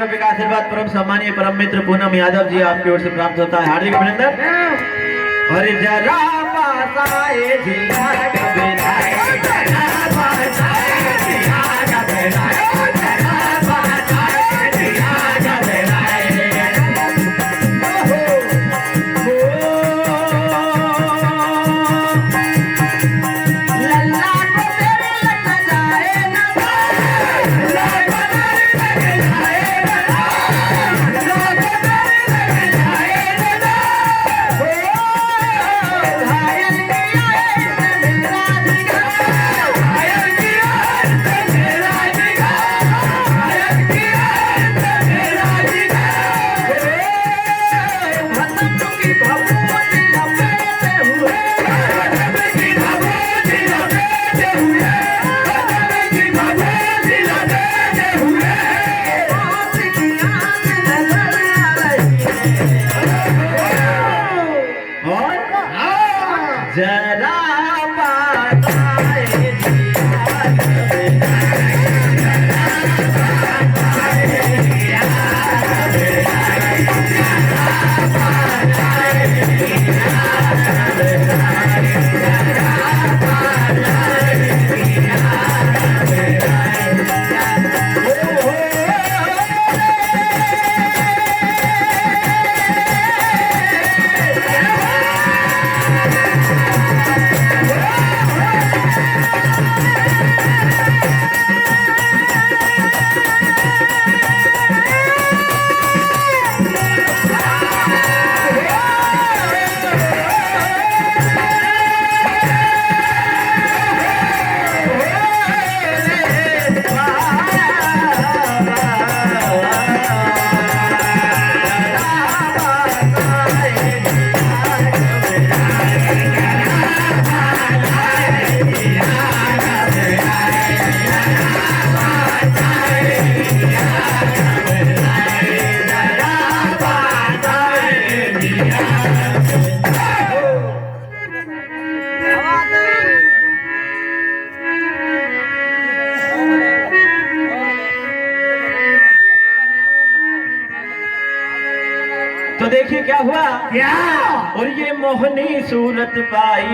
रुपए का आशीर्वाद परम सम्मानीय परम मित्र पूनम यादव जी आपकी ओर से प्राप्त होता है, हार्दिक अभिनंदन। और जरा पासाए जिया कबीराए जरा पासाए जिया कबीराए जरा पासाए जिया कबीराए लल्ला को तेरे लग जाए ना जरा पासाए तो देखिए क्या हुआ क्या, और ये मोहनी सूरत पाई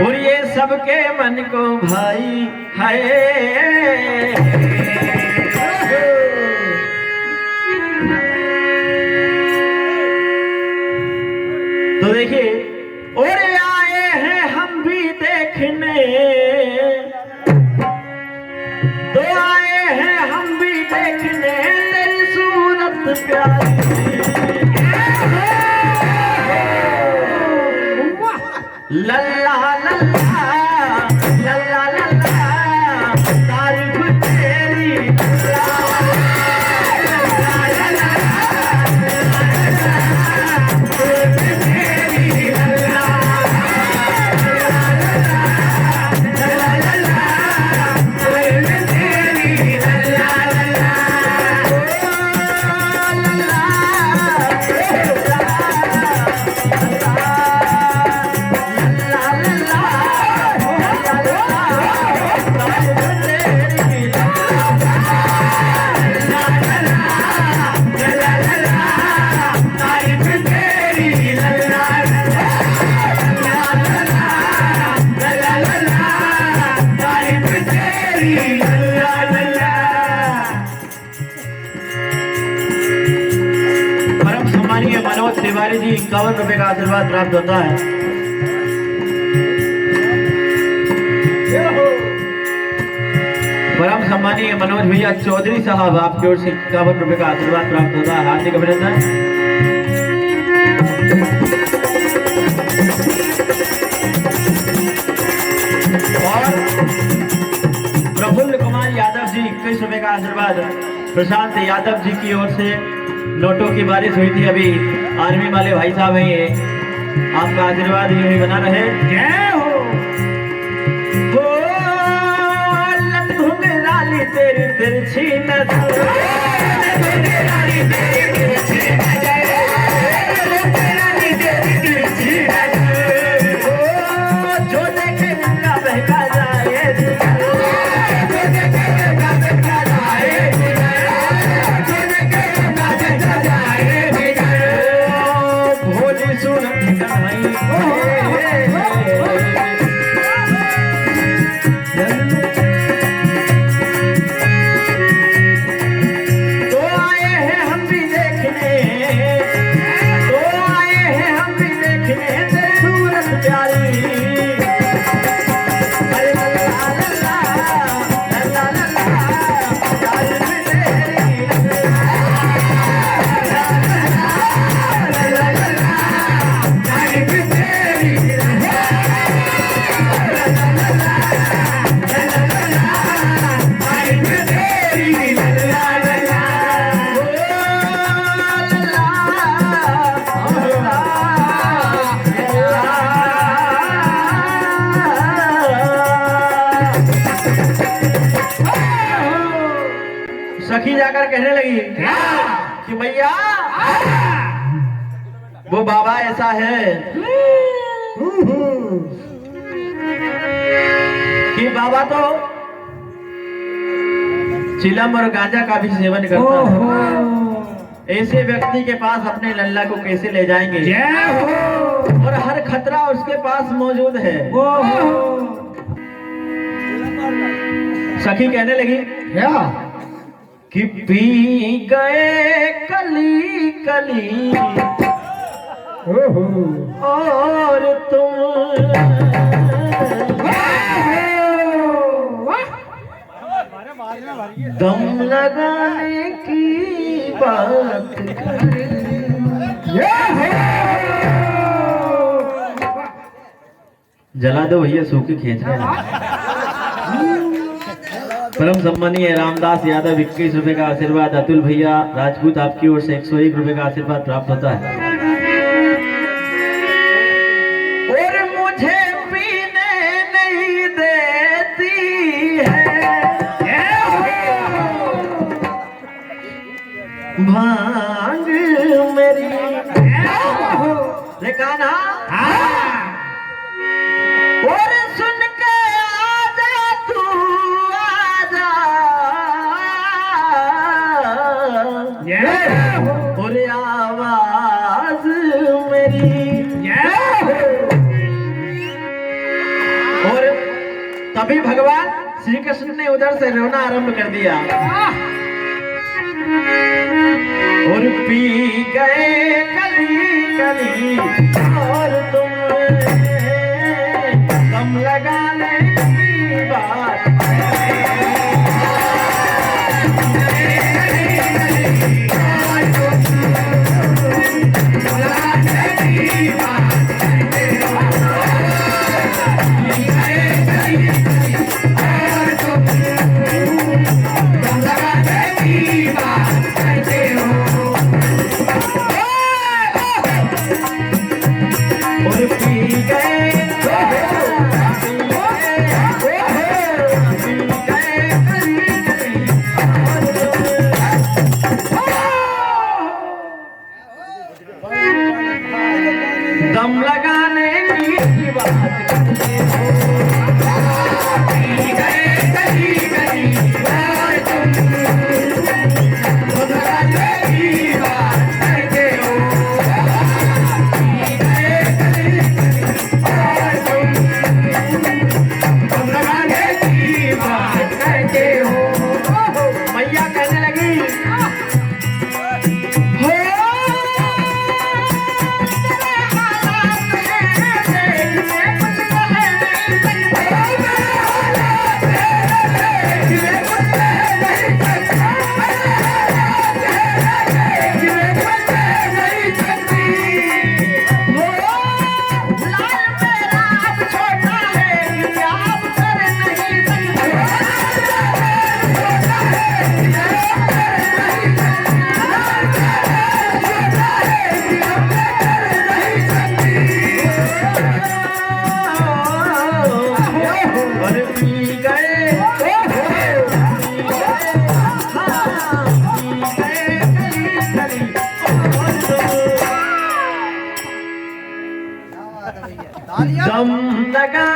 और ये सबके मन को भाई है। तो देखिए, और आए हैं हम भी देखने, तो आए हैं हम भी देखने तेरी सूरत प्यारी। लल्ला लल्ला लल्ला लल्ला तारीफ तेरी la la la Tiwari ji 51 रुपए का आशीर्वाद प्राप्त होता है। परम सम्मानीय मनोज भैया चौधरी साहब आपकी ओर से 51 रुपए का आशीर्वाद प्राप्त होता है। हार्दिक अभिनंदन। और प्रफुल्ल कुमार यादव जी 21 रुपए का आशीर्वाद प्रशांत यादव जी की ओर से नोटों की बारिश हुई थी। अभी आर्मी वाले भाई साहब हैं ये, आपका आशीर्वाद यूं ही बना रहे। जय हो। तेरी तिरछी नजर जो देखे उनका बहका जाए, भोली सुन सखी जाकर कहने लगी कि भैया वो बाबा ऐसा है कि बाबा तो चिलम और गांजा का भी सेवन करता है। ऐसे व्यक्ति के पास अपने लल्ला को कैसे ले जाएंगे? और हर खतरा उसके पास मौजूद है। सखी कहने लगी कि पी गए कली कली और तुम दम लगाने की बात जला दो भैया, सूखी खींच रहे हैं। परम सम्मानीय रामदास यादव 21 रुपए का आशीर्वाद। अतुल भैया राजपूत आपकी ओर से 101 रुपए का आशीर्वाद प्राप्त होता है। और मुझे पीने नहीं देती है भांग मेरी, देखा ना? और सुन के आजा तू आजा, और आवाज मेरी। और तभी भगवान श्री कृष्ण ने उधर से रोना आरंभ कर दिया। और पी गए कली कली और तुम दम लगाने की बात खली बोल दो। दम लगा